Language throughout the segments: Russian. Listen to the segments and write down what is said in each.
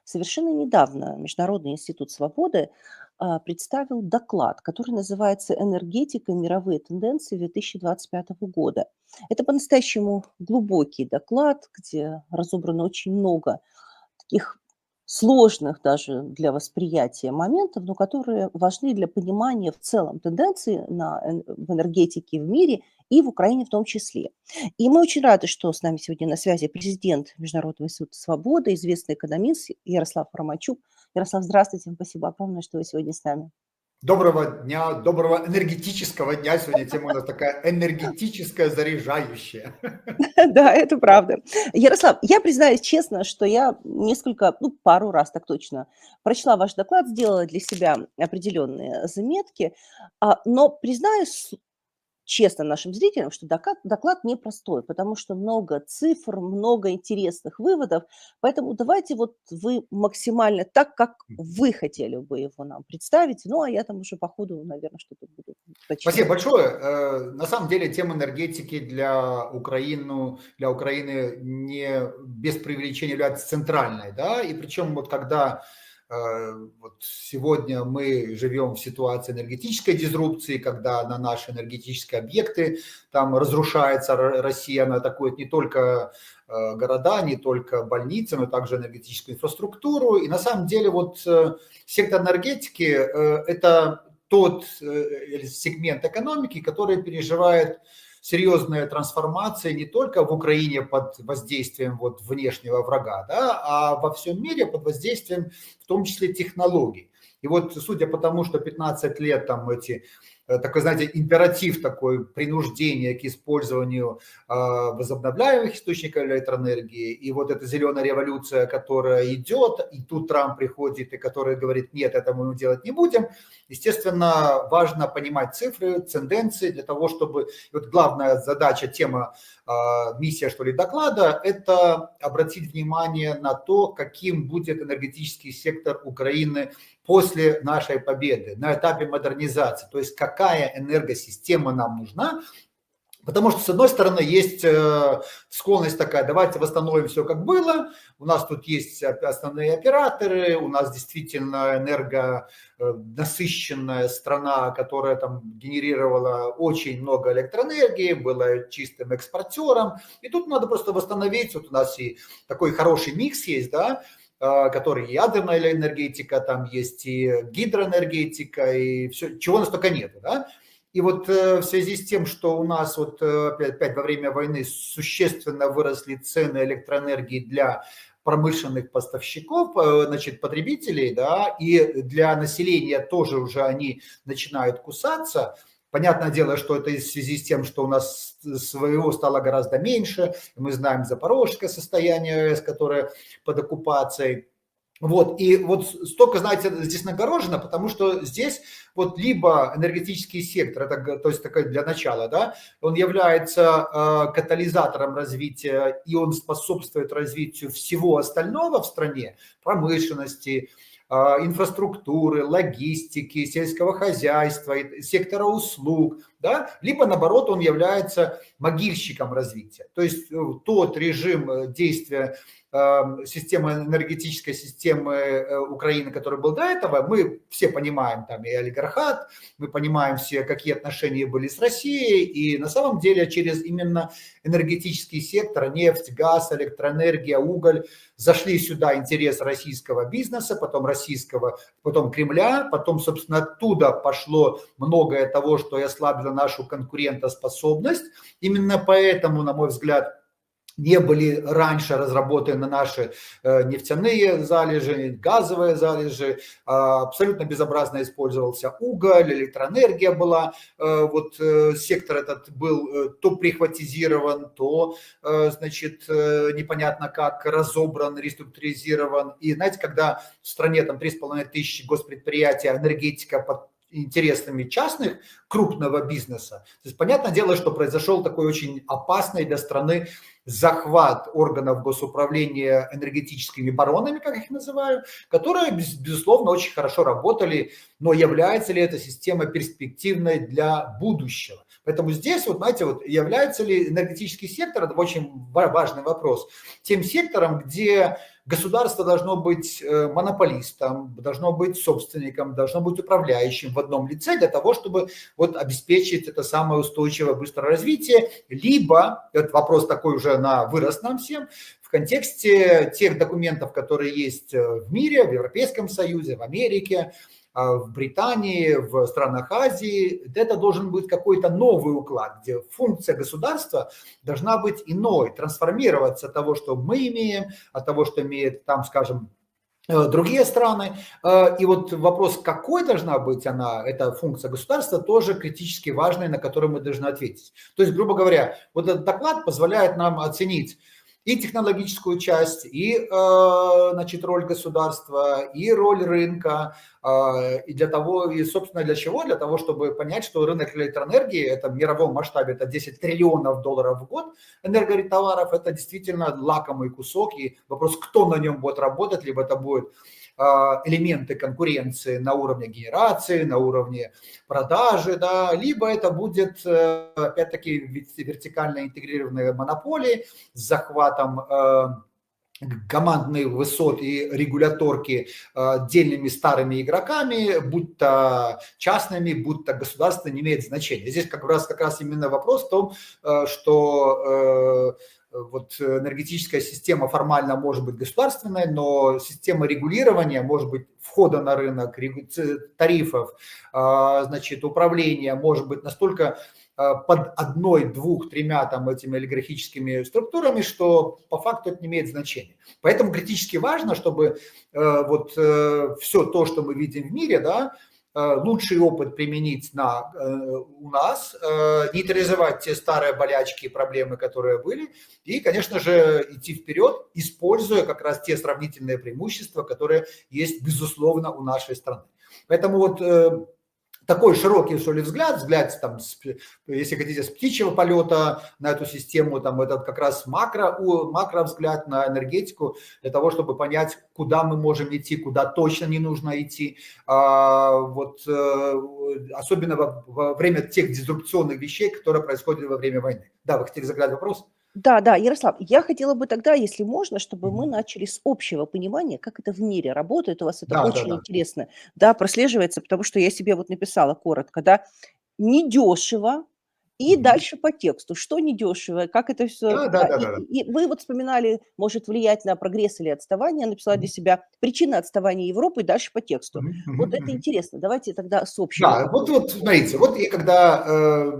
Совершенно недавно Международный институт свободы представил доклад, который называется «Энергетика. Мировые тенденции 2025 года». Это по-настоящему глубокий доклад, где разобрано очень много таких сложных даже для восприятия моментов, но которые важны для понимания в целом тенденций в энергетике в мире и в Украине в том числе. И мы очень рады, что с нами сегодня на связи президент Международного института свободы, известный экономист Ярослав Романчук. Ярослав, здравствуйте, спасибо огромное, что вы сегодня с нами. Доброго дня, доброго энергетического дня. Сегодня тема у нас такая энергетическая, заряжающая. Да, это правда. Ярослав, я признаюсь честно, что я пару раз так точно прочла ваш доклад, сделала для себя определенные заметки, но признаюсь честно нашим зрителям, что доклад непростой, потому что много цифр, много интересных выводов. Поэтому давайте вот вы максимально так, как вы хотели бы его нам представить. Ну, а я там уже по ходу, наверное, что-то буду Спасибо уточнять. большое. На самом деле тема энергетики для Украины не без преувеличения является центральной, да, и причем вот когда вот сегодня мы живем в ситуации энергетической дизрупции, когда на наши энергетические объекты там разрушается Россия, она атакует не только города, не только больницы, но также энергетическую инфраструктуру. И на самом деле вот сектор энергетики это тот сегмент экономики, который переживает серьезные трансформации не только в Украине под воздействием вот внешнего врага, да, а во всем мире под воздействием в том числе технологий. И вот судя по тому, что 15 лет там такой, знаете, императив такой, принуждение к использованию возобновляемых источников электроэнергии, и вот эта зеленая революция, которая идет, и тут Трамп приходит, и который говорит, нет, это мы делать не будем, естественно, важно понимать цифры, тенденции для того, чтобы, вот главная задача, тема, миссия, что ли, доклада, это обратить внимание на то, каким будет энергетический сектор Украины после нашей победы, на этапе модернизации, то есть какая энергосистема нам нужна, потому что, с одной стороны, есть склонность такая, давайте восстановим все, как было, у нас тут есть основные операторы, у нас действительно энергонасыщенная страна, которая там генерировала очень много электроэнергии, была чистым экспортером, и тут надо просто восстановить, вот у нас и такой хороший микс есть, да, который ядерная энергетика, там есть и гидроэнергетика, и все, чего у нас только нету, да. И вот в связи с тем, что у нас вот опять во время войны существенно выросли цены электроэнергии для промышленных поставщиков, значит, потребителей, да, и для населения тоже уже они начинают кусаться. Понятное дело, что это в связи с тем, что у нас своего стало гораздо меньше. Мы знаем запорожское состояние АЭС, которое под оккупацией. Вот, и вот столько, знаете, здесь нагорожено, потому что здесь вот либо энергетический сектор, это, то есть такой для начала, да, он является катализатором развития, и он способствует развитию всего остального в стране, промышленности, инфраструктуры, логистики, сельского хозяйства, сектора услуг, да, либо наоборот он является могильщиком развития. То есть тот режим действия энергетической системы Украины, который был до этого, мы все понимаем, там и олигархат, мы понимаем все, какие отношения были с Россией, и на самом деле через именно энергетический сектор, нефть, газ, электроэнергия, уголь, зашли сюда интерес российского бизнеса, потом Кремля, потом, собственно, оттуда пошло многое того, что и ослабило нашу конкурентоспособность. Именно поэтому, на мой взгляд, не были раньше разработаны наши нефтяные залежи, газовые залежи, абсолютно безобразно использовался уголь, электроэнергия была, вот сектор этот был то прихватизирован, то, значит, непонятно как разобран, реструктуризирован. И знаете, когда в стране там 3500 госпредприятий, энергетика под интересами частных крупного бизнеса, то есть понятное дело, что произошел такой очень опасный для страны захват органов госуправления энергетическими баронами, как их называю, которые, безусловно, очень хорошо работали, но является ли эта система перспективной для будущего? Поэтому здесь, вот, знаете, вот, является ли энергетический сектор, это очень важный вопрос, тем сектором, где Государство должно быть монополистом, должно быть собственником, должно быть управляющим в одном лице для того, чтобы вот обеспечить это самое устойчивое быстрое развитие. Либо, этот вопрос такой уже на вырос нам всем, в контексте тех документов, которые есть в мире, в Европейском Союзе, в Америке, в Британии, в странах Азии, это должен быть какой-то новый уклад, где функция государства должна быть иной, трансформироваться от того, что мы имеем, от того, что имеет там, скажем, другие страны. И вот вопрос, какой должна быть она, эта функция государства, тоже критически важный, на который мы должны ответить. То есть, грубо говоря, вот этот доклад позволяет нам оценить и технологическую часть, и, значит, роль государства, и роль рынка, и для того, и, собственно, для чего? Для того, чтобы понять, что рынок электроэнергии, это в мировом масштабе, это 10 триллионов долларов в год энерготоваров, это действительно лакомый кусок, и вопрос, кто на нем будет работать, либо это будет элементы конкуренции на уровне генерации, на уровне продажи, да, либо это будет, опять-таки, вертикально интегрированные монополии с захватом командных высот и регуляторки отдельными старыми игроками, будь то частными, будь то государственными, не имеет значения. Здесь как раз именно вопрос в том, что вот энергетическая система формально может быть государственной, но система регулирования, может быть, входа на рынок, тарифов, значит, управления может быть настолько под одной, двух, тремя там этими олигархическими структурами, что по факту это не имеет значения. Поэтому критически важно, чтобы вот все то, что мы видим в мире, да, лучший опыт применить у нас, нейтрализовать те старые болячки и проблемы, которые были, и, конечно же, идти вперед, используя как раз те сравнительные преимущества, которые есть, безусловно, у нашей страны. Поэтому вот такой широкий, что ли, взгляд там, если хотите, с птичьего полета на эту систему, там, этот как раз макровзгляд на энергетику, для того, чтобы понять, куда мы можем идти, куда точно не нужно идти, вот, особенно во время тех дисрупционных вещей, которые происходят во время войны. Да, вы хотели задать вопрос? Да, да, Ярослав, я хотела бы тогда, если можно, чтобы мы начали с общего понимания, как это в мире работает. У вас это Да, да, очень да. интересно, да, прослеживается, потому что я себе вот написала коротко, да, недешево и дальше по тексту. Что недешево, как это все, Да, да, да. да, да. И вы вот вспоминали, может влиять на прогресс или отставание, я написала для себя причины отставания Европы и дальше по тексту. Вот это интересно. Давайте тогда с общего. Да, вот смотрите, вот и когда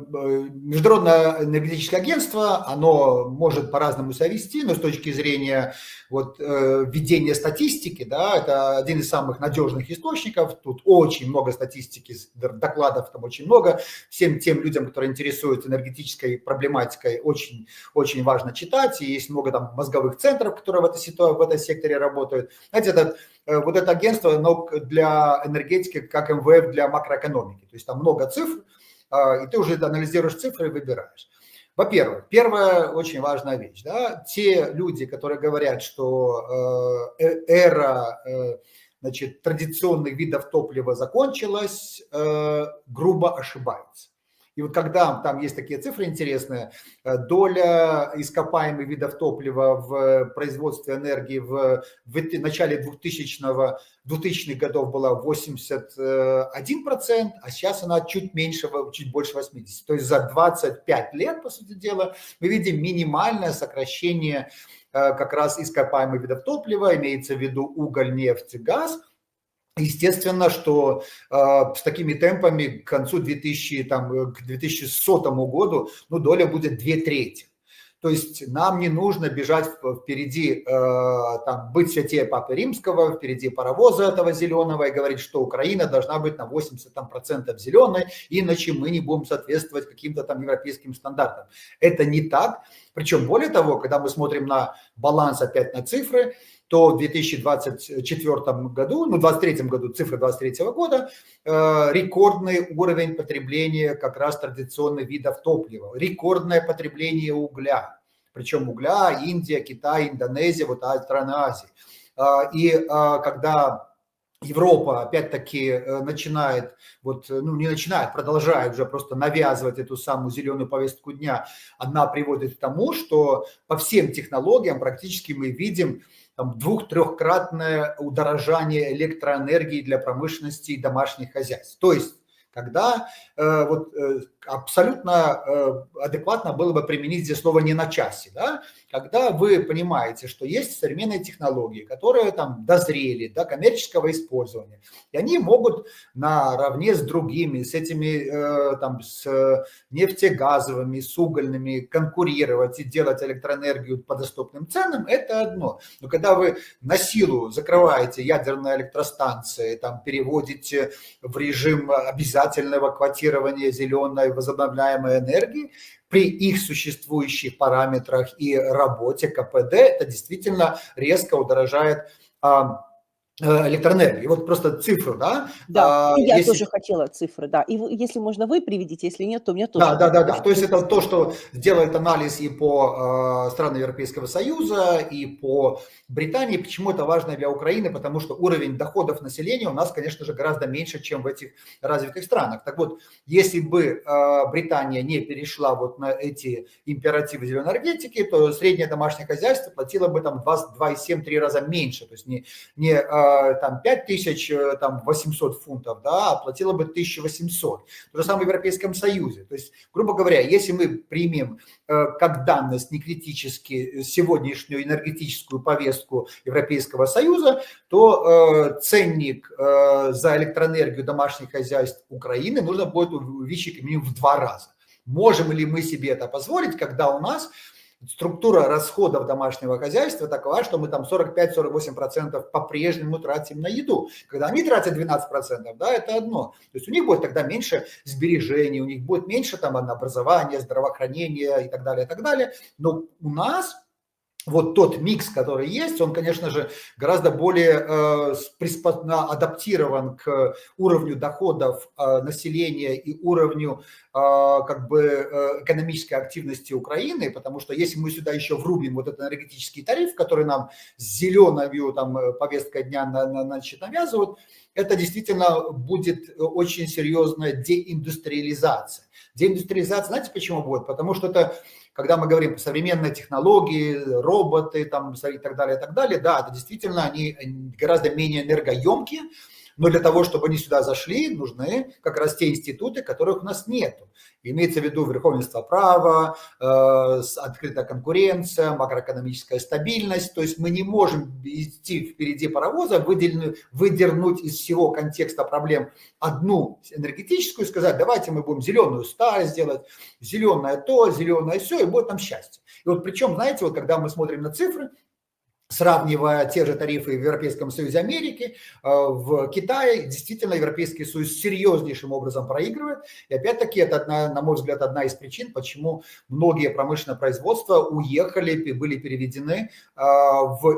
Международное энергетическое агентство, оно может по-разному себя вести, но с точки зрения вот ведения статистики, да, это один из самых надежных источников, тут очень много статистики, докладов там очень много, всем тем людям, которые интересуются энергетической проблематикой, очень, очень важно читать, и есть много там мозговых центров, которые в этой секторе работают. Знаете, вот это агентство, оно для энергетики, как МВФ для макроэкономики. То есть там много цифр, и ты уже анализируешь цифры и выбираешь. Во-первых, первая очень важная вещь. Да, те люди, которые говорят, что эра значит, традиционных видов топлива закончилась, грубо ошибаются. И вот когда там есть такие цифры интересные, доля ископаемых видов топлива в производстве энергии в начале 2000-х годов была 81%, а сейчас она чуть меньше, чуть больше 80%. То есть за 25 лет, по сути дела, мы видим минимальное сокращение как раз ископаемых видов топлива, имеется в виду уголь, нефть, газ. Естественно, что с такими темпами к концу к 2100 году доля будет 2/3. То есть нам не нужно бежать впереди, там, быть святее Папы Римского, впереди паровоза этого зеленого и говорить, что Украина должна быть на 80% зеленой, иначе мы не будем соответствовать каким-то там европейским стандартам. Это не так. Причем, более того, когда мы смотрим на баланс, опять на цифры, то в 2024 году, 2023 году, цифры 2023 года, рекордный уровень потребления как раз традиционных видов топлива, рекордное потребление угля, причем угля Индия, Китай, Индонезия, вот страны Азии. И когда Европа опять-таки начинает, продолжает уже просто навязывать эту самую зеленую повестку дня, она приводит к тому, что по всем технологиям практически мы видим там, 2-3-кратное удорожание электроэнергии для промышленности и домашних хозяйств. То есть, когда абсолютно адекватно было бы применить здесь слово «не на часе», да? Когда вы понимаете, что есть современные технологии, которые там дозрели до коммерческого использования, и они могут наравне с другими, с этими с нефтегазовыми, с угольными конкурировать и делать электроэнергию по доступным ценам, это одно. Но когда вы на силу закрываете ядерные электростанции, там, переводите в режим обязательного квотирования зеленой возобновляемой энергии, при их существующих параметрах и работе КПД, это действительно резко удорожает электроэнергии. Вот просто цифру, да? Да, и я Если... тоже хотела цифры, да. И если можно, вы приведите, если нет, то у меня тоже. Да. То есть это то, что делает анализ и по странам Европейского Союза, и по Британии. Почему это важно для Украины? Потому что уровень доходов населения у нас, конечно же, гораздо меньше, чем в этих развитых странах. Так вот, если бы Британия не перешла вот на эти императивы зеленой энергетики, то среднее домашнее хозяйство платило бы там 2,7-3 раза меньше. То есть не там 5800 фунтов, да, а платило бы 1800. То же самое в Европейском Союзе. То есть, грубо говоря, если мы примем как данность некритически сегодняшнюю энергетическую повестку Европейского Союза, то ценник за электроэнергию домашних хозяйств Украины нужно будет увеличить минимум в 2 раза. Можем ли мы себе это позволить, когда у нас структура расходов домашнего хозяйства такова, что мы там 45-48% по-прежнему тратим на еду. Когда они тратят 12%, да, это одно. То есть у них будет тогда меньше сбережений, у них будет меньше там на образование, здравоохранение и так далее, и так далее. Но у нас вот тот микс, который есть, он, конечно же, гораздо более адаптирован к уровню доходов населения и уровню экономической активности Украины, потому что если мы сюда еще врубим вот этот энергетический тариф, который нам с зеленой там повесткой дня навязывают, это действительно будет очень серьезная деиндустриализация. Деиндустриализация, знаете почему будет? Потому что это, когда мы говорим про современные технологии, роботы там, и так далее, да, это действительно они гораздо менее энергоемкие, но для того, чтобы они сюда зашли, нужны как раз те институты, которых у нас нету. Имеется в виду верховенство права, открытая конкуренция, макроэкономическая стабильность. То есть мы не можем идти впереди паровоза, выдернуть из всего контекста проблем одну энергетическую и сказать, давайте мы будем зеленую сталь сделать, зеленое то, зеленое все, и будет нам счастье. И вот причем, знаете, вот когда мы смотрим на цифры, сравнивая те же тарифы в Европейском Союзе Америки, в Китае действительно Европейский Союз серьезнейшим образом проигрывает. И опять-таки это, на мой взгляд, одна из причин, почему многие промышленные производства уехали, были переведены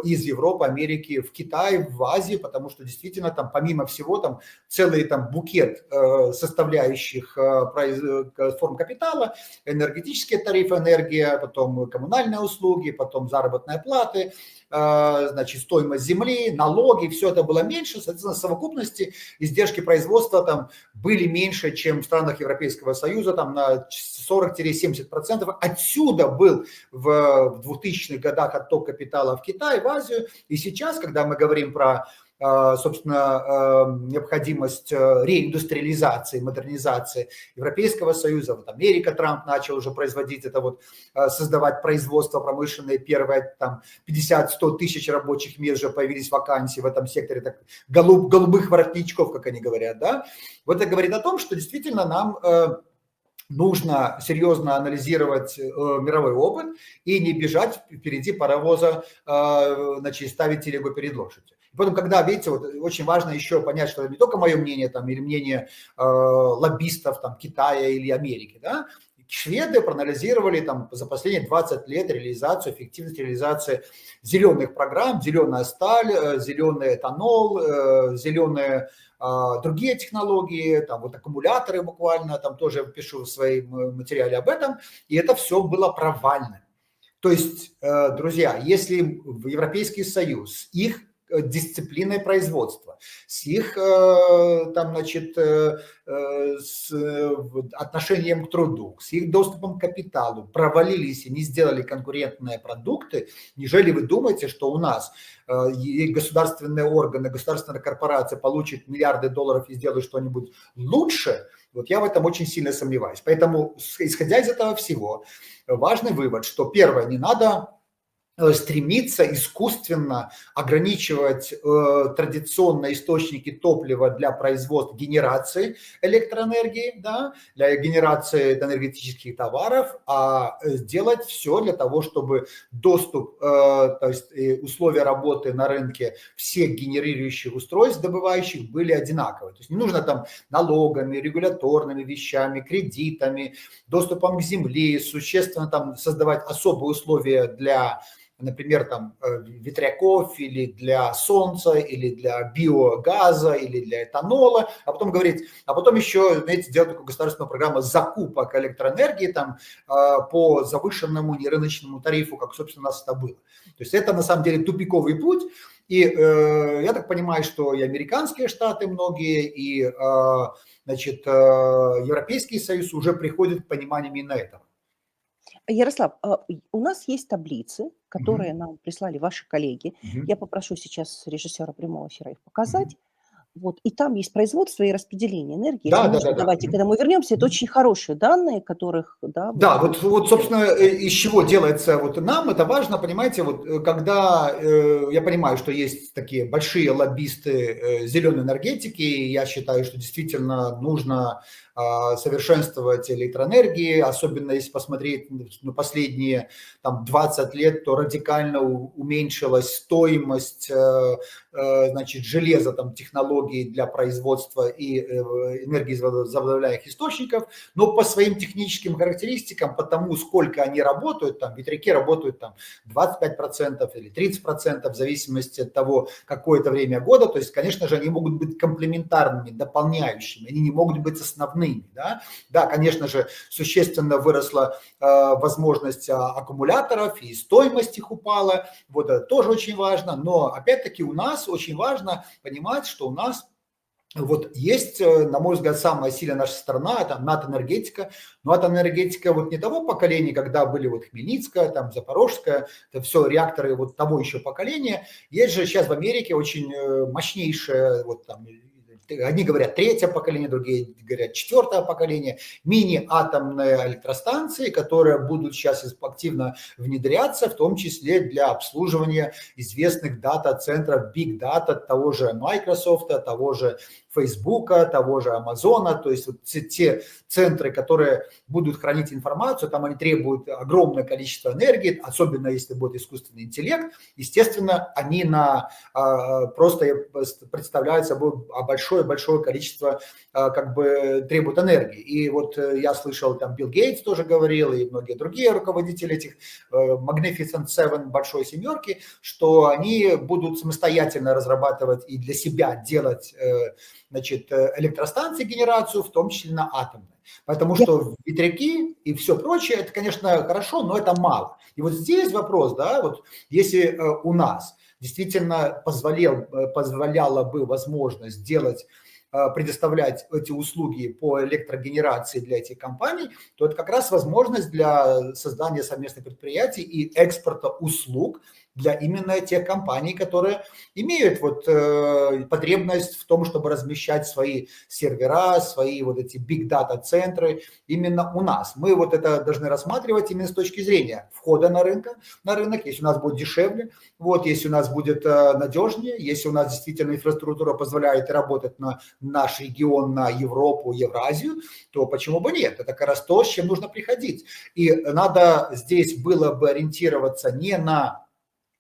из Европы, Америки в Китай, в Азию, потому что действительно там помимо всего там целый там букет составляющих форм капитала, энергетические тарифы, энергия, потом коммунальные услуги, потом заработные платы, значит, стоимость земли, налоги, все это было меньше, соответственно, в совокупности издержки производства там были меньше, чем в странах Европейского Союза, там на 40-70%. Отсюда был в 2000-х годах отток капитала в Китай, в Азию, и сейчас, когда мы говорим про собственно, необходимость реиндустриализации, модернизации Европейского Союза. Вот Америка, Трамп начал уже производить это, вот, создавать производство промышленное. Первые там 50-100 тысяч рабочих мест уже появились вакансии в этом секторе, так, голубых воротничков, как они говорят. Да? Вот это говорит о том, что действительно нам нужно серьезно анализировать мировой опыт и не бежать впереди паровоза, значит, ставить телегу перед лошадью. Потом, когда, видите, вот очень важно еще понять, что это не только мое мнение там, или мнение лоббистов там, Китая или Америки. Да? Шведы проанализировали там, за последние 20 лет эффективность реализации зеленых программ, зеленая сталь, зеленый этанол, зеленые другие технологии, там вот аккумуляторы буквально, там тоже пишу в своем материале об этом, и это все было провально. То есть, друзья, если в Европейский Союз их дисциплиной производства, с их там, значит, с отношением к труду, с их доступом к капиталу, провалились и не сделали конкурентные продукты, неужели вы думаете, что у нас государственные органы, государственная корпорация получит миллиарды долларов и сделает что-нибудь лучше? Вот я в этом очень сильно сомневаюсь. Поэтому, исходя из этого всего, важный вывод, что первое, не надо стремиться искусственно ограничивать традиционные источники топлива для производства, генерации электроэнергии, да, для генерации энергетических товаров, а сделать все для того, чтобы доступ, то есть условия работы на рынке всех генерирующих устройств, добывающих, были одинаковые. То есть не нужно там налогами, регуляторными вещами, кредитами, доступом к земле, существенно там создавать особые условия для, например, там ветряков или для солнца, или для биогаза, или для этанола, а потом говорить, а потом еще, знаете, делать такую государственную программу закупок электроэнергии там по завышенному нерыночному тарифу, как, собственно, у нас это было. То есть это на самом деле тупиковый путь, и я так понимаю, что и американские штаты многие, и, значит, Европейский Союз уже приходят к пониманию именно этого. Ярослав, у нас есть таблицы, которые Мгм. нам прислали ваши коллеги. Мгм. Я попрошу сейчас режиссера прямого эфира их Мгм. показать. Вот, и там есть производство и распределение энергии. Если Да, да, можно, да, да. давайте к этому вернемся. Это Мгм. очень хорошие данные, которых, да, вот Да, вы вот, собственно, из чего делается вот нам, это важно, понимаете, вот когда я понимаю, что есть такие большие лоббисты зеленой энергетики, и я считаю, что действительно нужно совершенствовать электроэнергии, особенно если посмотреть на последние там 20 лет, то радикально уменьшилась стоимость значит, железа, там, технологий для производства и энергии из возобновляемых источников, но по своим техническим характеристикам, по тому, сколько они работают, там, ветряки работают там 25% или 30%, в зависимости от того, какое это время года, то есть, конечно же, они могут быть комплементарными, дополняющими, они не могут быть основными, да, да, конечно же, существенно выросла возможность аккумуляторов, и стоимость их упала, вот это тоже очень важно, но, опять-таки, у нас очень важно понимать, что у нас вот есть, на мой взгляд, самая сильная наша страна, это атомэнергетика, но атомэнергетика вот не того поколения, когда были вот Хмельницкая, там Запорожская, это все реакторы вот того еще поколения. Есть же сейчас в Америке очень мощнейшая, вот там, одни говорят третье поколение, другие говорят четвертое поколение, мини-атомные электростанции, которые будут сейчас активно внедряться, в том числе для обслуживания известных дата-центров, big data, того же Microsoft, того же Фейсбука, того же Амазона, то есть вот те центры, которые будут хранить информацию, там они требуют огромное количество энергии, особенно если будет искусственный интеллект, естественно, они просто представляют собой большое количество как бы требуют энергии. И вот я слышал, там Билл Гейтс тоже говорил, и многие другие руководители этих Magnificent Seven, большой семерки, что они будут самостоятельно разрабатывать и для себя делать, значит, электростанции, генерацию, в том числе на атомной. Потому что ветряки и все прочее, это, конечно, хорошо, но это мало. И вот здесь вопрос, да, вот если у нас действительно позволяла бы возможность делать, предоставлять эти услуги по электрогенерации для этих компаний, то это как раз возможность для создания совместных предприятий и экспорта услуг для именно тех компаний, которые имеют вот потребность в том, чтобы размещать свои сервера, свои вот эти big data центры именно у нас. Мы вот это должны рассматривать именно с точки зрения входа на рынок, если у нас будет дешевле, вот, если у нас будет надежнее, если у нас действительно инфраструктура позволяет работать на наш регион, на Европу, Евразию, то почему бы нет? Это как раз то, с чем нужно приходить. И надо здесь было бы ориентироваться не на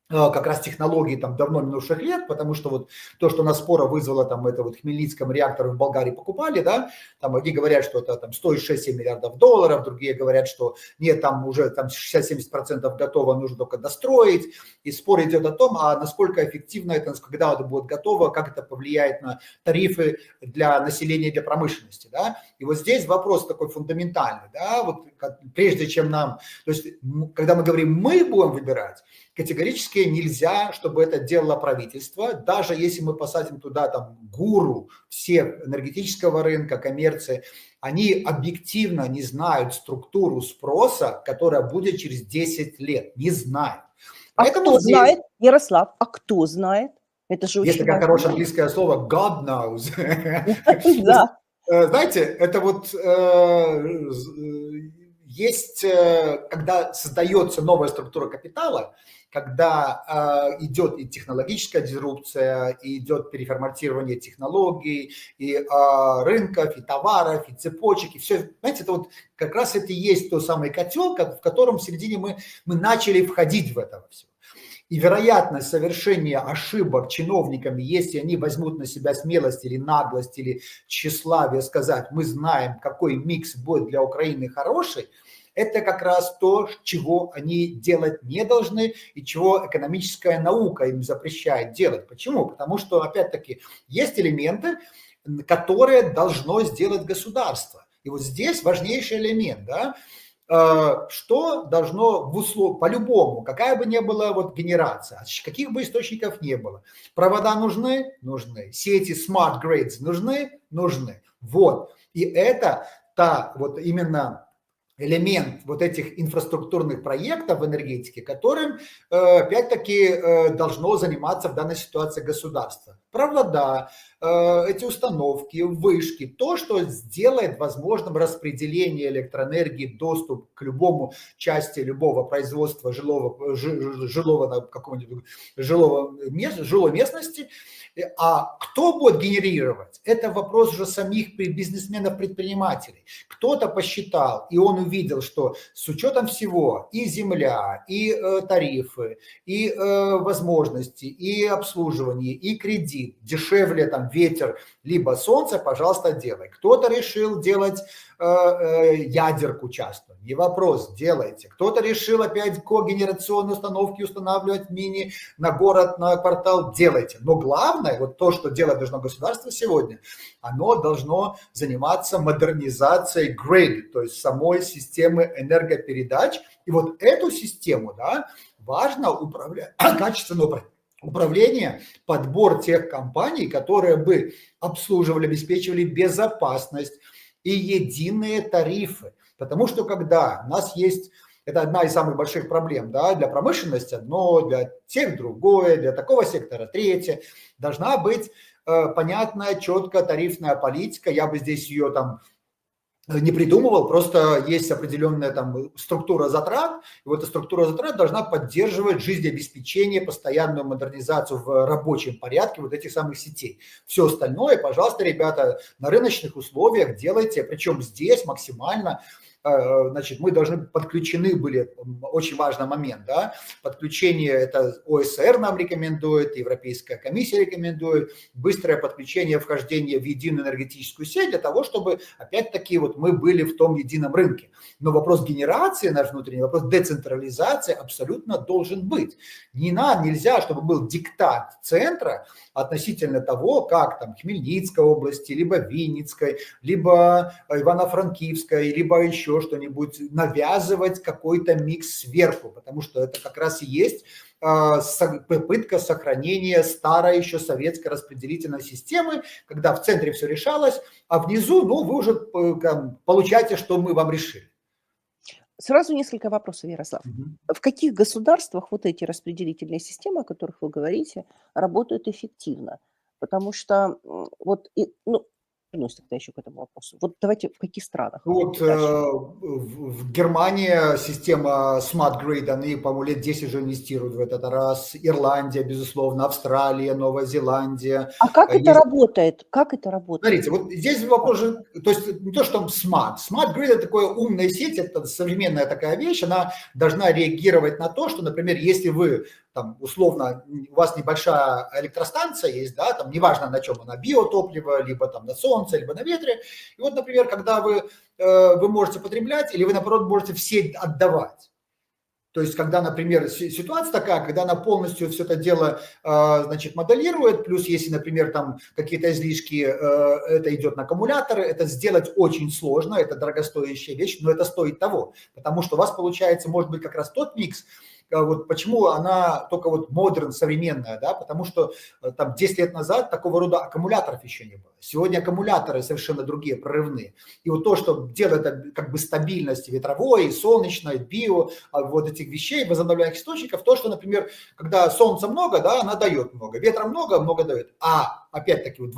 как раз технологии там давно минувших лет, потому что вот то, что нас спора вызвало, там это вот в Хмельницком реакторы в Болгарии покупали, да, там одни говорят, что это там стоит 6-7 миллиардов долларов, другие говорят, что нет, там уже там 60-70% готово, нужно только достроить, и спор идет о том, а насколько эффективно это, когда это будет готово, как это повлияет на тарифы для населения, для промышленности, да, и вот здесь вопрос такой фундаментальный, да, вот прежде чем нам, то есть когда мы говорим, мы будем выбирать, категорически нельзя, чтобы это делало правительство, даже если мы посадим туда там гуру всех энергетического рынка, коммерции, они объективно не знают структуру спроса, которая будет через 10 лет, не знают. А Поэтому кто здесь, знает, Ярослав, а кто знает? Это же есть очень такое важно. хорошее английское слово God knows. Да. Знаете, это вот есть, когда создается новая структура капитала, когда идет и технологическая дисрупция, и идет переформатирование технологий, и рынков, и товаров, и цепочек, и все. Знаете, это вот как раз это и есть тот самый котел, в котором в середине мы начали входить в это все. И вероятность совершения ошибок чиновниками, если они возьмут на себя смелость или наглость, или тщеславие сказать, мы знаем, какой микс будет для Украины хороший, это как раз то, чего они делать не должны и чего экономическая наука им запрещает делать. Почему? Потому что, опять-таки, есть элементы, которые должно сделать государство. И вот здесь важнейший элемент, да, что должно в условиях, по-любому, какая бы ни была вот генерация, каких бы источников не было, провода нужны? Нужны. Сети smart grids нужны? Нужны. Вот. И это вот именно элемент вот этих инфраструктурных проектов в энергетике, которым, опять-таки, должно заниматься в данной ситуации государство. Провода, эти установки, вышки, то, что сделает возможным распределение электроэнергии, доступ к любому части любого производства жилого какого-нибудь жилой местности. А кто будет генерировать? Это вопрос уже самих бизнесменов-предпринимателей. Кто-то посчитал, и он увидел, что с учетом всего и земля, и тарифы, и возможности, и обслуживание, и кредит, дешевле там ветер, либо солнце, пожалуйста, делай. Кто-то решил делать ядерку часто, не вопрос, делайте. Кто-то решил опять когенерационные установки устанавливать мини на город, на квартал, делайте. Но главное, вот то, что делать должно государство сегодня, оно должно заниматься модернизацией grid, то есть самой системы энергопередач. И вот эту систему, да, важно управлять, качественно управление, подбор тех компаний, которые бы обслуживали, обеспечивали безопасность и единые тарифы. Потому что когда у нас есть, это одна из самых больших проблем, да, для промышленности одно, для тех другое, для такого сектора третье, должна быть понятная, четкая тарифная политика. Я бы здесь ее там не придумывал, просто есть определенная там структура затрат, и вот эта структура затрат должна поддерживать жизнеобеспечение, постоянную модернизацию в рабочем порядке вот этих самых сетей. Все остальное, пожалуйста, ребята, на рыночных условиях делайте, причем здесь максимально. Значит, мы должны подключены были, очень важный момент, да, подключение, это ОСР нам рекомендует, Европейская комиссия рекомендует, быстрое подключение, вхождение в единую энергетическую сеть для того, чтобы, опять-таки, вот мы были в том едином рынке. Но вопрос генерации наш внутренний, вопрос децентрализации абсолютно должен быть. Нельзя, чтобы был диктат центра относительно того, как там Хмельницкой области, либо Винницкой, либо Ивано-Франкивской, либо еще что-нибудь, навязывать какой-то микс сверху, потому что это как раз и есть попытка сохранения старой еще советской распределительной системы, когда в центре все решалось, а внизу, ну, вы уже получаете, что мы вам решили. Сразу несколько вопросов, Ярослав. В каких государствах вот эти распределительные системы, о которых вы говорите, работают эффективно? Потому что вот, вернусь тогда еще к этому вопросу. Вот давайте, в каких странах? Вот в Германии система Smart Grid, они, по-моему, лет 10 уже инвестируют в этот раз. Ирландия, безусловно, Австралия, Новая Зеландия. А как это работает? Как это работает? Смотрите, вот здесь вопрос же, то есть не то, что там Smart Grid – это такая умная сеть, это современная такая вещь, она должна реагировать на то, что, например, если вы там, условно, у вас небольшая электростанция есть, да, там, неважно на чем она, биотопливо, либо там на солнце, либо на ветре. И вот, например, когда вы можете потреблять, или вы, наоборот, можете в сеть отдавать. То есть, когда, например, ситуация такая, когда она полностью все это дело, значит, моделирует, плюс если, например, там какие-то излишки, это идет на аккумуляторы, это сделать очень сложно, это дорогостоящая вещь, но это стоит того, потому что у вас получается, может быть, как раз тот микс, вот почему она только вот модерн, современная, да, потому что там 10 лет назад такого рода аккумуляторов еще не было. Сегодня аккумуляторы совершенно другие, прорывные. И вот то, что делает как бы стабильность ветровой, солнечной, био, вот этих вещей, возобновляемых источников, то, что, например, когда солнца много, да, она дает много, ветра много, много дает. А опять-таки вот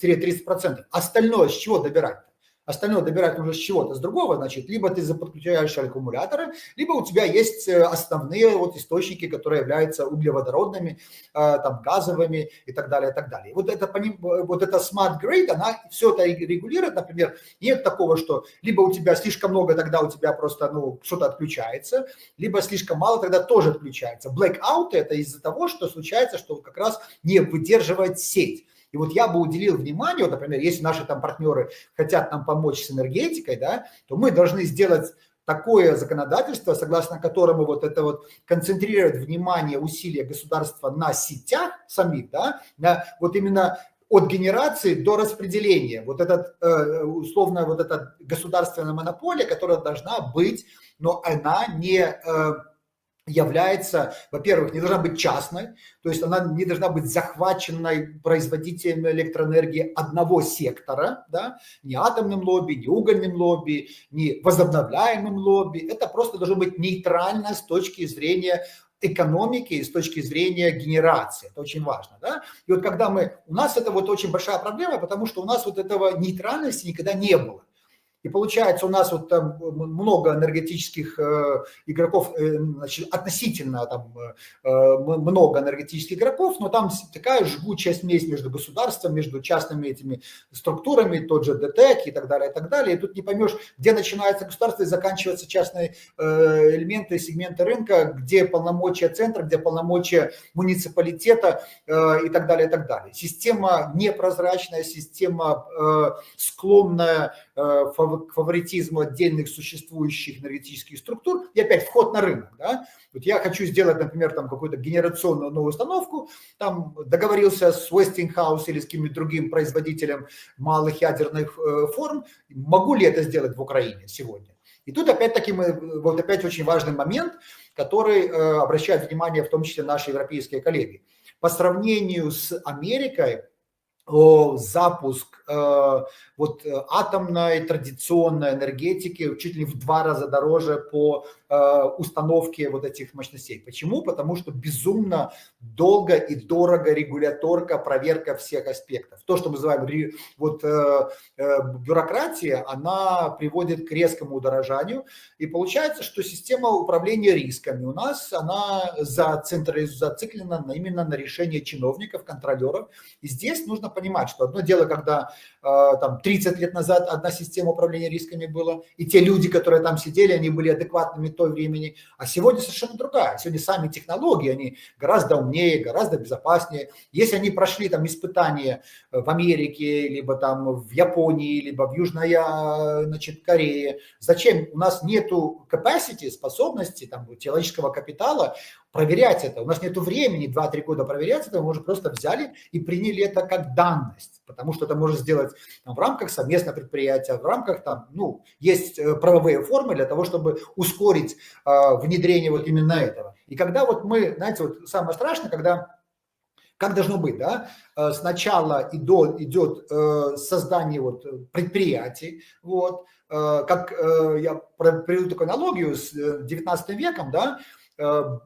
25-30%. Остальное с чего добирать? Остальное добирать нужно с чего-то, с другого, значит, либо ты подключаешь аккумуляторы, либо у тебя есть основные вот источники, которые являются углеводородными, там, газовыми и так далее, и так далее. Вот это smart grid, она все это регулирует, например, нет такого, что либо у тебя слишком много, тогда у тебя просто, ну, что-то отключается, либо слишком мало, тогда тоже отключается. Blackout – это из-за того, что случается, что как раз не выдерживает сеть. И вот я бы уделил внимание, вот, например, если наши там партнеры хотят нам помочь с энергетикой, да, то мы должны сделать такое законодательство, согласно которому вот это вот концентрирует внимание, усилия государства на сетях самих, да, на вот именно от генерации до распределения. Вот этот, условно, вот эта государственная монополия, которая должна быть, но она не является, во-первых, не должна быть частной, то есть она не должна быть захваченной производителем электроэнергии одного сектора, да, не атомным лобби, не угольным лобби, не возобновляемым лобби. Это просто должно быть нейтрально с точки зрения экономики и с точки зрения генерации. Это очень важно, да. И вот когда у нас это вот очень большая проблема, потому что у нас вот этого нейтральности никогда не было. И получается, у нас вот там много энергетических игроков, значит, относительно там много энергетических игроков, но там такая жгучая смесь между государством, между частными этими структурами, тот же ДТЭК и так далее, и так далее. И тут не поймешь, где начинается государство и заканчиваются частные элементы, сегменты рынка, где полномочия центра, где полномочия муниципалитета и так далее, и так далее. Система непрозрачная, система склонная к фаворитизму отдельных существующих энергетических структур и опять вход на рынок. Да? Вот я хочу сделать, например, там какую-то генерационную новую установку, там договорился с Westinghouse или с каким-нибудь другим производителем малых ядерных форм, могу ли это сделать в Украине сегодня? И тут опять-таки вот опять очень важный момент, который обращает внимание в том числе наши европейские коллеги. По сравнению с Америкой, запуск вот атомной традиционной энергетики чуть ли в 2 раза дороже по установке вот этих мощностей. Почему? Потому что безумно долго и дорого регуляторка, проверка всех аспектов. То, что мы называем вот бюрократия, она приводит к резкому удорожанию. И получается, что система управления рисками у нас, она зациклена именно на решении чиновников, контролеров. И здесь нужно понимать, что одно дело, когда там 30 лет назад одна система управления рисками была, и те люди, которые там сидели, они были адекватными в то времени, а сегодня совершенно другая. Сегодня сами технологии, они гораздо умнее, гораздо безопаснее. Если они прошли там испытания в Америке, либо там в Японии, либо в Южной, значит, Корее, зачем? У нас нету capacity, способности, там, человеческого капитала проверять это. У нас нет времени 2-3 года проверять это, мы уже просто взяли и приняли это как данность, потому что это можно сделать там, в рамках совместного предприятия, в рамках там, ну, есть правовые формы для того, чтобы ускорить внедрение вот именно этого. И когда вот мы, знаете, вот самое страшное, когда как должно быть, да? Сначала идет создание вот предприятий, вот, как я приведу такую аналогию с 19 веком, да,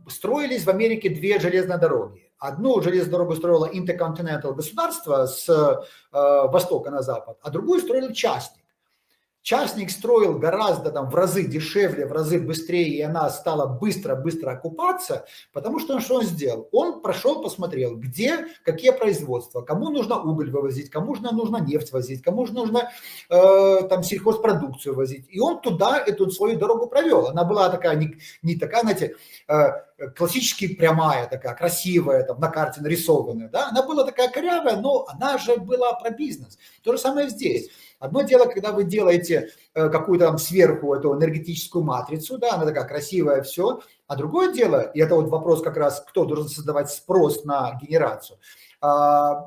строились в Америке 2 железные дороги. Одну железную дорогу строило Intercontinental государство с востока на запад, а другую строил частник. Частник строил гораздо там в разы дешевле, в разы быстрее, и она стала быстро-быстро окупаться, потому что что он сделал? Он прошел, посмотрел, где, какие производства, кому нужно уголь вывозить, кому нужно нефть возить, кому нужно там сельхозпродукцию возить. И он туда эту свою дорогу провел. Она была такая, не такая, знаете, классически прямая, такая красивая, там на карте нарисованная. Да? Она была такая корявая, но она же была про бизнес. То же самое здесь. Одно дело, когда вы делаете какую-то там сверху эту энергетическую матрицу, да, она такая красивая, все. А другое дело, и это вот вопрос как раз, кто должен создавать спрос на генерацию,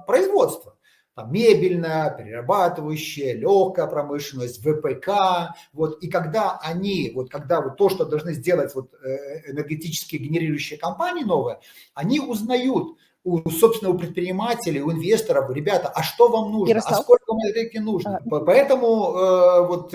производство. там мебельная, перерабатывающая, легкая промышленность, ВПК, вот, и когда они, вот, когда вот то, что должны сделать вот энергетически генерирующие компании новые, они узнают у собственного предпринимателя, у инвесторов, ребята, а что вам нужно, а Ярослав, сколько вам энергии нужно. Поэтому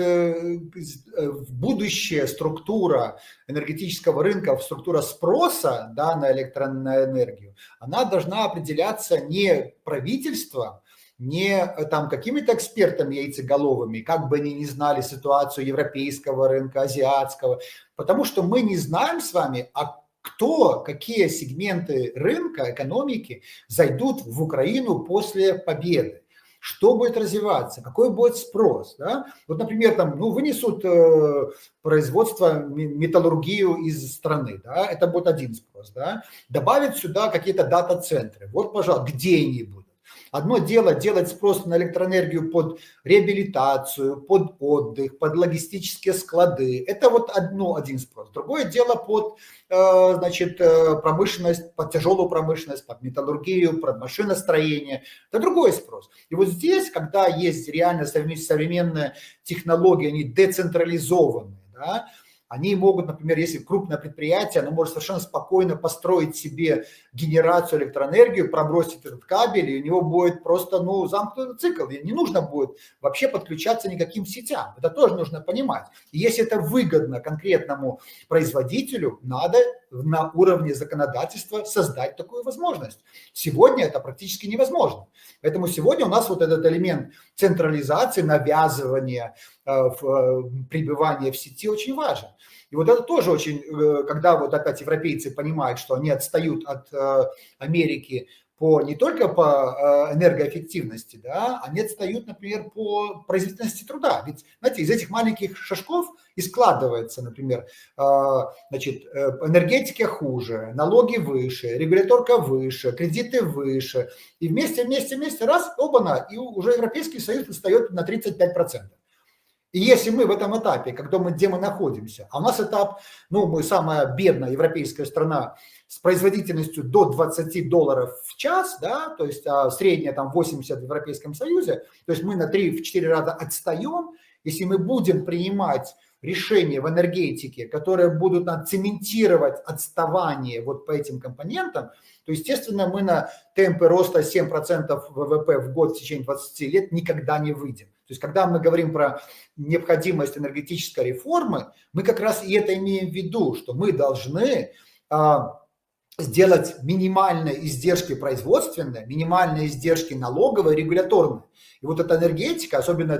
будущая структура энергетического рынка, структура спроса, да, на электроэнергию, она должна определяться не правительством, не там какими-то экспертами яйцеголовыми, как бы они ни знали ситуацию европейского рынка, азиатского, потому что мы не знаем с вами, кто, какие сегменты рынка, экономики зайдут в Украину после победы. Что будет развиваться, какой будет спрос. Да? Вот, например, там, вынесут производство, металлургию из страны, да? Это будет один спрос. Да? Добавят сюда какие-то дата-центры. Вот, пожалуйста, где они будут. Одно дело делать спрос на электроэнергию под реабилитацию, под отдых, под логистические склады. Это вот один спрос. Другое дело под промышленность, под тяжелую промышленность, под металлургию, под машиностроение. Это другой спрос. И вот здесь, когда есть реально современные технологии, они децентрализованные, да, они могут, например, если крупное предприятие, оно может совершенно спокойно построить себе генерацию электроэнергии, пробросить этот кабель, и у него будет просто замкнутый цикл. И не нужно будет вообще подключаться никаким сетям. Это тоже нужно понимать. И если это выгодно конкретному производителю, надо на уровне законодательства создать такую возможность. Сегодня это практически невозможно. Поэтому сегодня у нас вот этот элемент централизации, навязывания, пребывания в сети очень важен. И вот это тоже очень, когда вот опять европейцы понимают, что они отстают от Америки не только по энергоэффективности, да, они отстают, например, по производительности труда. Ведь, знаете, из этих маленьких шажков и складывается, например, энергетика хуже, налоги выше, регуляторка выше, кредиты выше. И вместе, раз, оба-на, и уже Европейский Союз отстает на 35%. И если мы в этом этапе, где мы находимся, а у нас этап, мы самая бедная европейская страна с производительностью до $20 в час, да, то есть средняя там 80 в Европейском Союзе, то есть мы на 3-4 раза отстаем. Если мы будем принимать решения в энергетике, которые будут цементировать отставание вот по этим компонентам, то, естественно, мы на темпы роста 7% ВВП в год в течение 20 лет никогда не выйдем. То есть, когда мы говорим про необходимость энергетической реформы, мы как раз и это имеем в виду, что мы должны сделать минимальные издержки производственные, минимальные издержки налоговые, регуляторные. И вот эта энергетика, особенно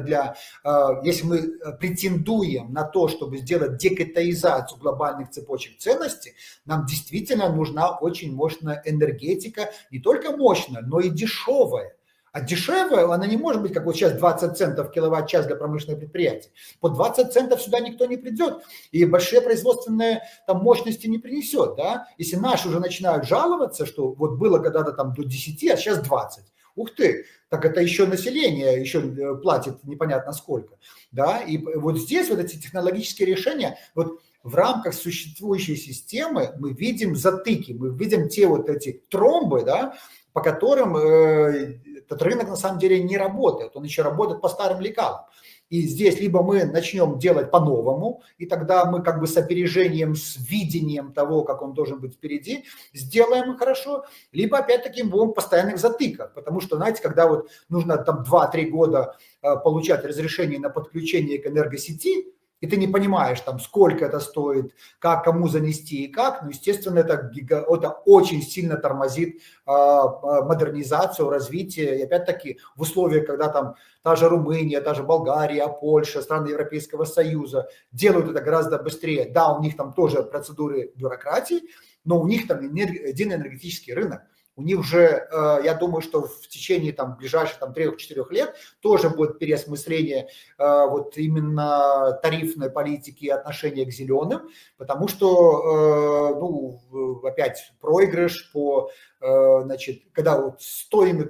если мы претендуем на то, чтобы сделать декатаизацию глобальных цепочек ценностей, нам действительно нужна очень мощная энергетика, не только мощная, но и дешевая. А дешевая, она не может быть, как вот сейчас 20 центов киловатт-час для промышленных предприятий. По 20 центов сюда никто не придет. И большие производственные мощности не принесет. Да? Если наши уже начинают жаловаться, что вот было когда-то там до 10, а сейчас 20. Ух ты, так это еще население еще платит непонятно сколько. Да? И вот здесь вот эти технологические решения, вот в рамках существующей системы мы видим затыки, мы видим те вот эти тромбы, да, по которым этот рынок на самом деле не работает, он еще работает по старым лекалам. И здесь либо мы начнем делать по-новому, и тогда мы как бы с опережением, с видением того, как он должен быть впереди, сделаем хорошо, либо опять-таки будем в постоянных затыках, потому что, знаете, когда вот нужно там 2-3 года получать разрешение на подключение к энергосети, и ты не понимаешь, там, сколько это стоит, кому занести и как, естественно, это очень сильно тормозит модернизацию, развитие. И опять-таки в условиях, когда там та же Румыния, та же Болгария, Польша, страны Европейского Союза делают это гораздо быстрее. Да, у них там тоже процедуры бюрократии, но у них там единый энергетический рынок. У них уже, я думаю, что в течение ближайших 3-4 лет тоже будет переосмысление вот именно тарифной политики и отношения к зеленым, потому что, опять проигрыш когда вот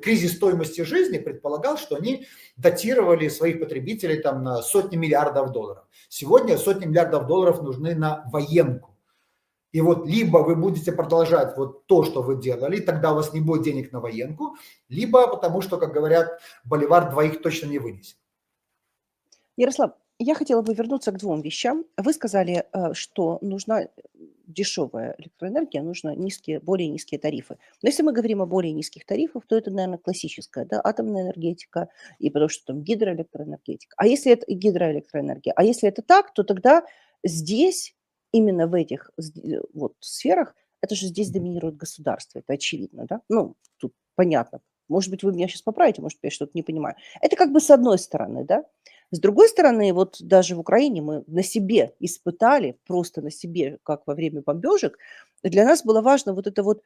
кризис стоимости жизни предполагал, что они датировали своих потребителей на сотни миллиардов долларов. Сегодня сотни миллиардов долларов нужны на военку. И вот либо вы будете продолжать вот то, что вы делали, тогда у вас не будет денег на военку, либо потому что, как говорят, боливар двоих точно не вынесет. Ярослав, я хотела бы вернуться к двум вещам. Вы сказали, что нужна дешевая электроэнергия, нужно более низкие тарифы. Но если мы говорим о более низких тарифах, то это, наверное, классическая, да, атомная энергетика и потому что там гидроэлектроэнергетика. А если это гидроэлектроэнергия? А если это так, то тогда здесь, именно в этих вот сферах, это же здесь доминирует государство, это очевидно, да? Ну, тут понятно. Может быть, вы меня сейчас поправите, может, я что-то не понимаю. Это как бы с одной стороны, да? С другой стороны, вот даже в Украине мы на себе испытали, просто на себе, как во время бомбежек, для нас было важно вот это вот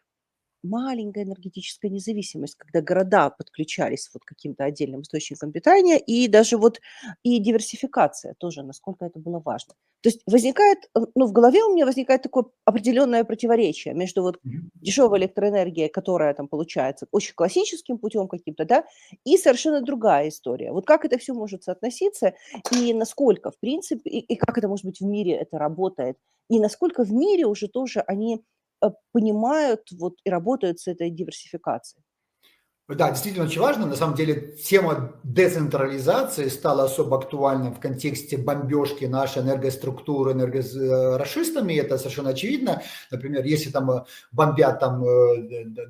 маленькая энергетическая независимость, когда города подключались вот к каким-то отдельным источникам питания, и даже вот и диверсификация тоже, насколько это было важно. То есть возникает, ну, в голове у меня возникает такое определенное противоречие между вот дешевой электроэнергией, которая там получается очень классическим путем каким-то, да, и совершенно другая история. Вот как это все может соотноситься, и насколько, в принципе, и как это, может быть, в мире это работает, и насколько в мире уже тоже они понимают вот и работают с этой диверсификацией. Да, действительно очень важно. На самом деле тема децентрализации стала особо актуальна в контексте бомбежки нашей энергоструктуры энергорашистами. Это совершенно очевидно. Например, если там бомбят там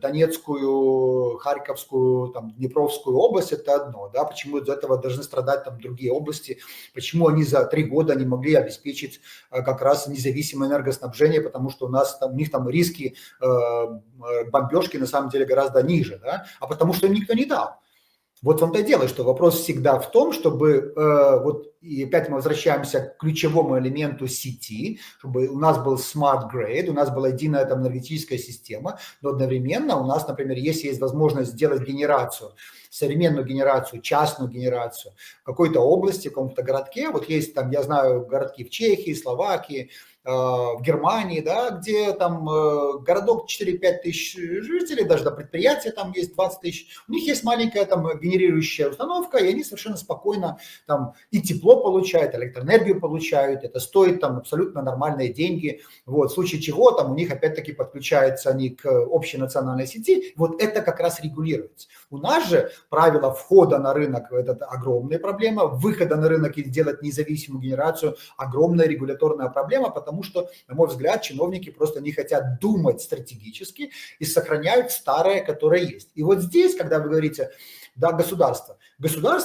Донецкую, Харьковскую, там, Днепровскую область, это одно. Да? Почему из этого должны страдать там другие области? Почему они за 3 года не могли обеспечить как раз независимое энергоснабжение? Потому что у них там риски бомбежки на самом деле гораздо ниже. Да? А потому что им никто не дал. Вот в том-то и дело, что вопрос всегда в том, чтобы, вот и опять мы возвращаемся к ключевому элементу сети, чтобы у нас был smart grid, у нас была единая там энергетическая система, но одновременно у нас, например, если есть возможность сделать генерацию, современную генерацию, частную генерацию в какой-то области, в каком-то городке, вот есть там, я знаю, городки в Чехии, Словакии, в Германии, да, где там городок 4-5 тысяч жителей, даже до предприятия там есть 20 тысяч, у них есть маленькая там генерирующая установка, и они совершенно спокойно там и тепло получают, электроэнергию получают, это стоит там абсолютно нормальные деньги, вот, в случае чего там у них опять-таки подключаются они к общей национальной сети, вот это как раз регулируется. У нас же правила входа на рынок – это огромная проблема, выхода на рынок или делать независимую генерацию – огромная регуляторная проблема, потому что, на мой взгляд, чиновники просто не хотят думать стратегически и сохраняют старое, которое есть. И вот здесь, когда вы говорите, да, государство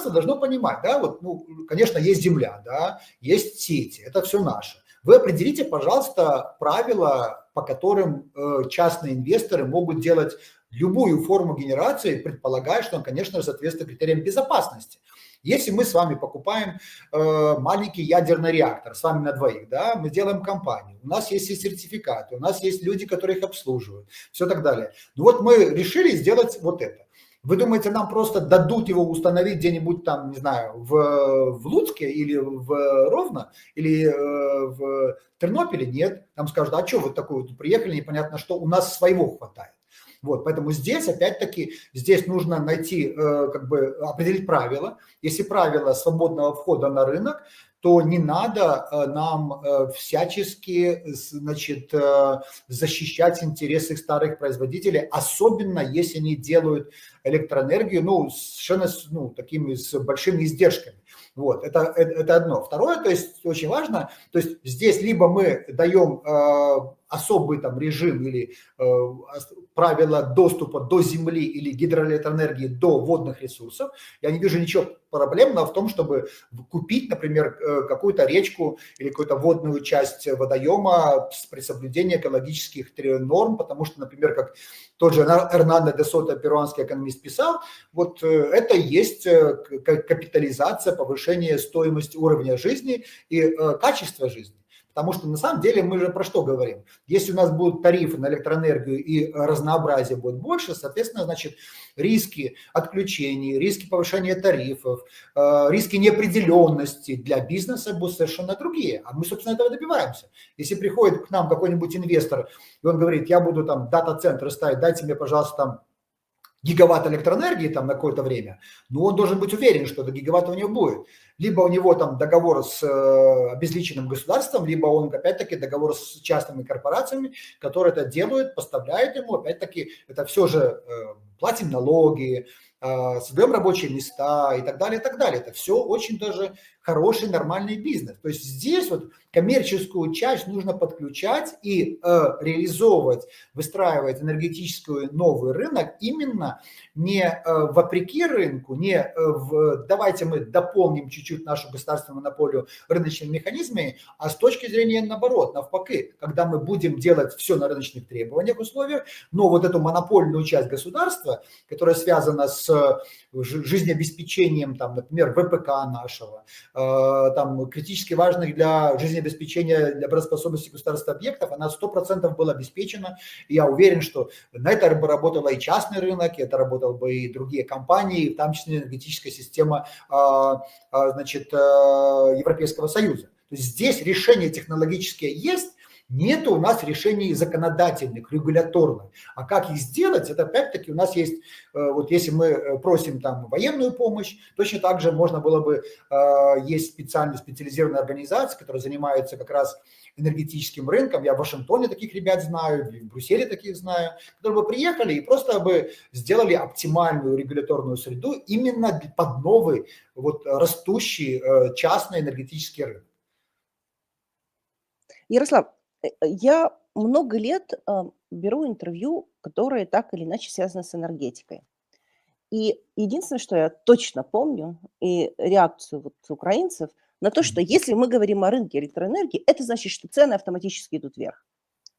должно понимать, да, вот, ну, конечно, есть земля, да, есть сети, это все наше. Вы определите, пожалуйста, правила, по которым частные инвесторы могут делать любую форму генерации, предполагая, что он, конечно, соответствует критериям безопасности. Если мы с вами покупаем маленький ядерный реактор, с вами на двоих, да, мы делаем компанию, у нас есть и сертификаты, у нас есть люди, которые их обслуживают, все так далее. Ну вот мы решили сделать вот это. Вы думаете, нам просто дадут его установить где-нибудь там, не знаю, в Луцке или в Ровно, или в Тернополе? Нет. Нам скажут, а что вы такое тут приехали, непонятно что, у нас своего хватает. Вот, поэтому здесь, опять-таки, здесь нужно найти, как бы определить правила. Если правила свободного входа на рынок, то не надо нам всячески, значит, защищать интересы старых производителей, особенно если они делают электроэнергию, ну, совершенно, ну, такими с большими издержками. Вот, это одно. Второе, то есть очень важно, то есть здесь либо мы даем особый там режим или правила доступа до земли или гидроэлектроэнергии до водных ресурсов. Я не вижу ничего проблемного в том, чтобы купить, например, какую-то речку или какую-то водную часть водоема при соблюдении экологических норм, потому что, например, как тот же Эрнандо де Сото, перуанский экономист, писал, вот это и есть капитализация, повышение стоимости уровня жизни и качества жизни. Потому что на самом деле мы же про что говорим? Если у нас будут тарифы на электроэнергию и разнообразие будет больше, соответственно, значит, риски отключений, риски повышения тарифов, риски неопределенности для бизнеса будут совершенно другие. А мы, собственно, этого добиваемся. Если приходит к нам какой-нибудь инвестор, и он говорит, я буду там дата-центры ставить, дайте мне, пожалуйста, там гигаватт электроэнергии там на какое-то время, но он должен быть уверен, что до гигаватта у него будет. Либо у него там договор с обезличенным государством, либо он, опять-таки, договор с частными корпорациями, которые это делают, поставляют ему. Опять-таки, это все же платим налоги, создаем рабочие места и так далее, и так далее. Это все очень даже хороший, нормальный бизнес. То есть здесь вот коммерческую часть нужно подключать и реализовывать, выстраивать энергетический новый рынок именно не вопреки рынку, не давайте мы дополним чуть-чуть нашу государственную монополию рыночными механизмами, а с точки зрения наоборот, навпаки, когда мы будем делать все на рыночных требованиях, условиях, но вот эту монопольную часть государства, которая связана с жизнеобеспечением, там, например, ВПК нашего, там, критически важных для жизнеобеспечения, для обороноспособности государства объектов, она 100% была обеспечена. И я уверен, что на это бы работал и частный рынок, и это работал бы и другие компании, в том числе энергетическая система, значит, Европейского Союза. То есть здесь решения технологические есть, нет у нас решений законодательных, регуляторных. А как их сделать, это опять-таки у нас есть, вот если мы просим там военную помощь, точно так же можно было бы, есть специализированные организации, которые занимаются как раз энергетическим рынком. Я в Вашингтоне таких ребят знаю, в Брюсселе таких знаю, которые бы приехали и просто бы сделали оптимальную регуляторную среду именно под новый, вот, растущий частный энергетический рынок. Ярослав, я много лет беру интервью, которые так или иначе связаны с энергетикой. И единственное, что я точно помню, и реакцию вот украинцев на то, что если мы говорим о рынке электроэнергии, это значит, что цены автоматически идут вверх.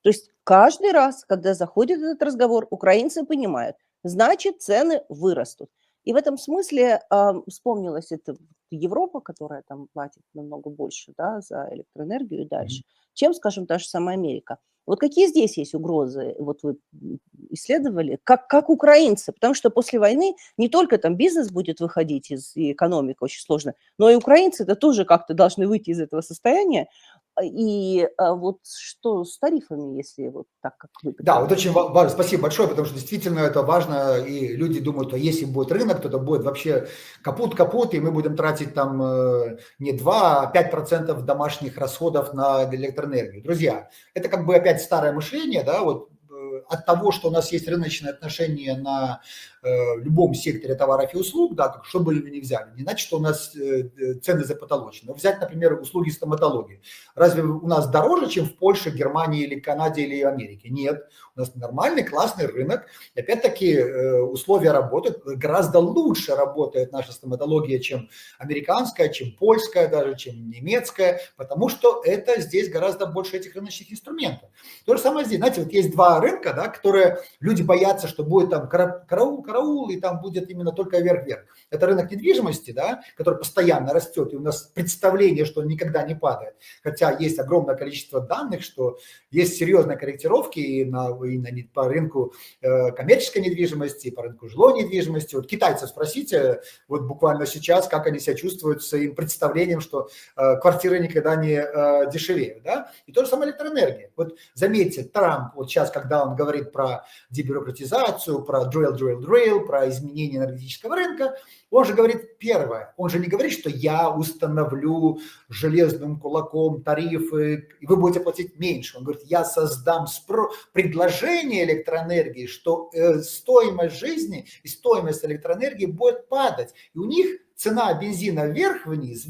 То есть каждый раз, когда заходит этот разговор, украинцы понимают, значит, цены вырастут. И в этом смысле вспомнилась эта Европа, которая там платит намного больше, да, за электроэнергию и дальше, чем, скажем, та же самая Америка. Вот какие здесь есть угрозы? Вот вы исследовали, как украинцы, потому что после войны не только там бизнес будет выходить и экономика очень сложно, но и украинцы-то тоже как-то должны выйти из этого состояния. И вот что с тарифами, если вот так, как вы? Да, вот очень важно, спасибо большое, потому что действительно это важно, и люди думают, что если будет рынок, то это будет вообще капут, и мы будем тратить там не 2, а 5% домашних расходов на электроэнергию. Друзья, это как бы опять старое мышление, да, вот от того, что у нас есть рыночные отношения на любом секторе товаров и услуг, да, что бы вы ни взяли, не значит, что у нас цены запотолочены. Но взять, например, услуги стоматологии. Разве у нас дороже, чем в Польше, Германии или Канаде или Америке? Нет. У нас нормальный, классный рынок. И опять-таки условия работы гораздо лучше работает наша стоматология, чем американская, чем польская, даже чем немецкая, потому что это здесь гораздо больше этих рыночных инструментов. То же самое здесь. Знаете, вот есть два рынка, да, которые люди боятся, что будет там караул, и там будет именно только вверх-вверх. Это рынок недвижимости, да, который постоянно растет, и у нас представление, что он никогда не падает. Хотя есть огромное количество данных, что есть серьезные корректировки и по рынку коммерческой недвижимости, и по рынку жилой недвижимости. Вот китайцев спросите, вот буквально сейчас, как они себя чувствуют с своим представлением, что квартиры никогда не дешевеют. Да? И то же самое электроэнергия. Вот заметьте, Трамп, вот сейчас, когда он говорит про дебюрократизацию, про drill, про изменение энергетического рынка, он же говорит первое, он же не говорит, что я установлю железным кулаком тарифы, и вы будете платить меньше. Он говорит, я создам предложение электроэнергии, что стоимость жизни и стоимость электроэнергии будет падать. И у них цена бензина вверх-вниз,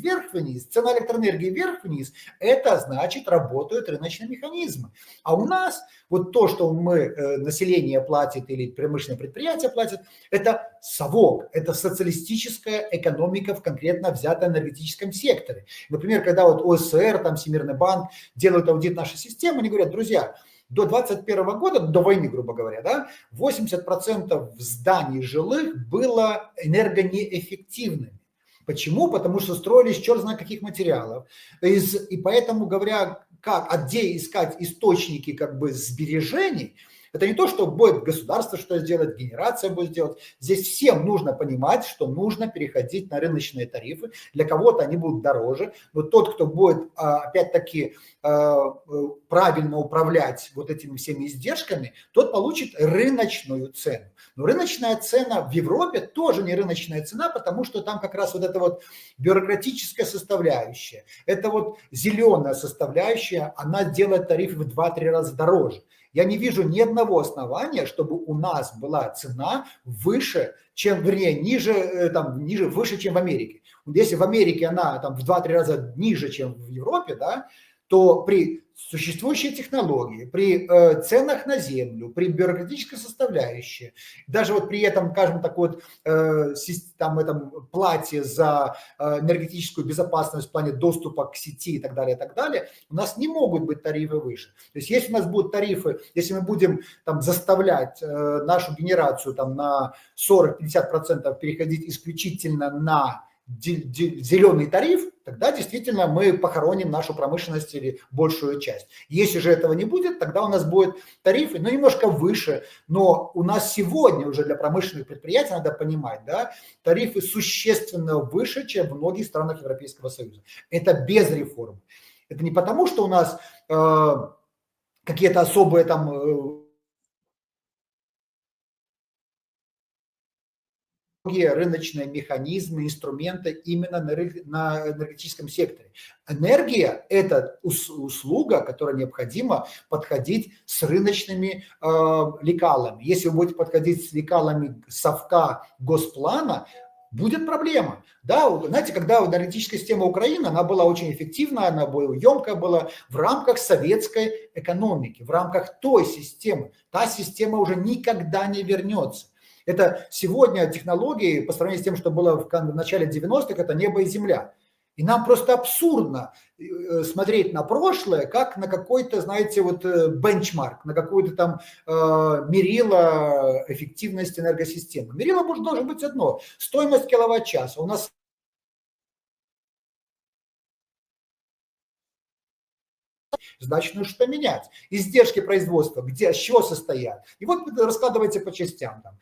цена электроэнергии вверх-вниз, это значит работают рыночные механизмы. А у нас вот то, что население платит или промышленные предприятия платят, это совок, это социалистическая экономика в конкретно взятом энергетическом секторе. Например, когда вот ОСР, там Всемирный банк делают аудит нашей системы, они говорят, друзья, до 2021 года, до войны, грубо говоря, да, 80% зданий жилых было энергонеэффективными. Почему? Потому что строились черт знает каких материалов. И поэтому, говоря, где искать источники как бы сбережений, Это не то, что будет государство что сделать, генерация будет делать. Здесь всем нужно понимать, что нужно переходить на рыночные тарифы. Для кого-то они будут дороже, но тот, кто будет, опять-таки, правильно управлять вот этими всеми издержками, тот получит рыночную цену. Но рыночная цена в Европе тоже не рыночная цена, потому что там как раз вот эта вот бюрократическая составляющая, это вот зеленая составляющая, она делает тарифы в 2-3 раза дороже. Я не вижу ни одного основания, чтобы у нас была цена выше, чем, вернее, ниже, выше, чем в Америке. Если в Америке она там в 2-3 раза ниже, чем в Европе, да, то при существующей технологии, при ценах на землю, при бюрократической составляющей, даже вот при этом, скажем так, вот там этом плате за энергетическую безопасность в плане доступа к сети и так далее, у нас не могут быть тарифы выше. То есть если у нас будут тарифы, если мы будем там заставлять нашу генерацию там на 40-50% переходить исключительно на зеленый тариф, тогда действительно мы похороним нашу промышленность или большую часть. Если же этого не будет, тогда у нас будут тарифы, ну, немножко выше, но у нас сегодня уже для промышленных предприятий, надо понимать, да, тарифы существенно выше, чем в многих странах Европейского Союза. Это без реформ. Это не потому, что у нас какие-то особые там рыночные механизмы, инструменты именно на энергетическом секторе. Энергия – это услуга, которая необходимо подходить с рыночными лекалами. Если вы будете подходить с лекалами совка госплана, будет проблема. Да, знаете, когда энергетическая система Украины, она была очень эффективна, она была емкая была в рамках советской экономики, в рамках той системы. Та система уже никогда не вернется. Это сегодня технологии, по сравнению с тем, что было в начале 90-х, это небо и земля. И нам просто абсурдно смотреть на прошлое, как на какой-то, знаете, вот бенчмарк, на какую-то там мерило эффективности энергосистемы. Мерило должно быть одно – стоимость киловатт-часа. У нас значит, нужно что менять. Издержки производства, с чего состоят? И вот раскладывайте по частям. Там,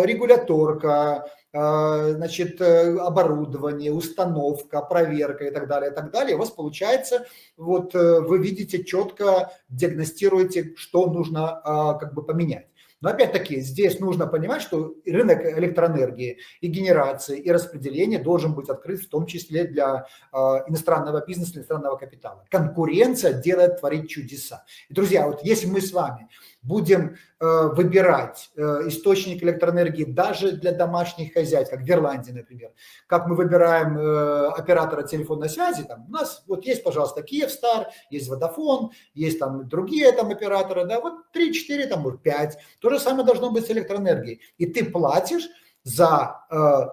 регуляторка, значит, оборудование, установка, проверка и так далее, и так далее. У вас получается, вот вы видите четко, диагностируете, что нужно как бы поменять. Но опять-таки здесь нужно понимать, что рынок электроэнергии и генерации, и распределения должен быть открыт в том числе для иностранного бизнеса, иностранного капитала. Конкуренция творит чудеса. И, друзья, вот если мы с вами будем выбирать источник электроэнергии даже для домашних хозяйств, как в Ирландии, например, как мы выбираем оператора телефонной связи, там у нас вот есть, пожалуйста, Kyivstar, есть Vodafone, есть там другие там операторы, да, вот 3-4, там, может, 5. То же самое должно быть с электроэнергией. И ты платишь за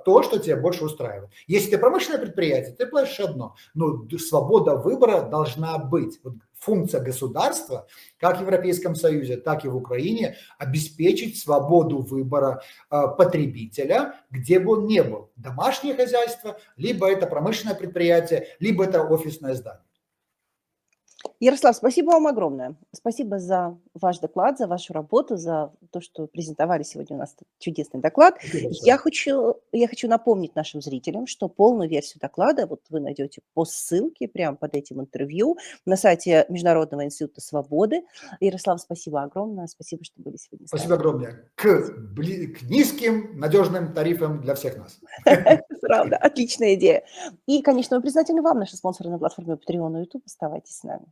то, что тебя больше устраивает. Если ты промышленное предприятие, ты платишь одно, но свобода выбора должна быть. Вот функция государства, как в Европейском Союзе, так и в Украине, обеспечить свободу выбора потребителя, где бы он ни был. Домашнее хозяйство, либо это промышленное предприятие, либо это офисное здание. Ярослав, спасибо вам огромное. Спасибо за ваш доклад, за вашу работу, за то, что презентовали сегодня у нас чудесный доклад. Я хочу напомнить нашим зрителям, что полную версию доклада вот вы найдете по ссылке прямо под этим интервью на сайте Международного института свободы. Ярослав, спасибо огромное. Спасибо, что были сегодня с нами. Спасибо огромное. К низким, надежным тарифам для всех нас. Правда, отличная идея. И, конечно, мы признательны вам, наши спонсоры на платформе Patreon и YouTube. Оставайтесь с нами.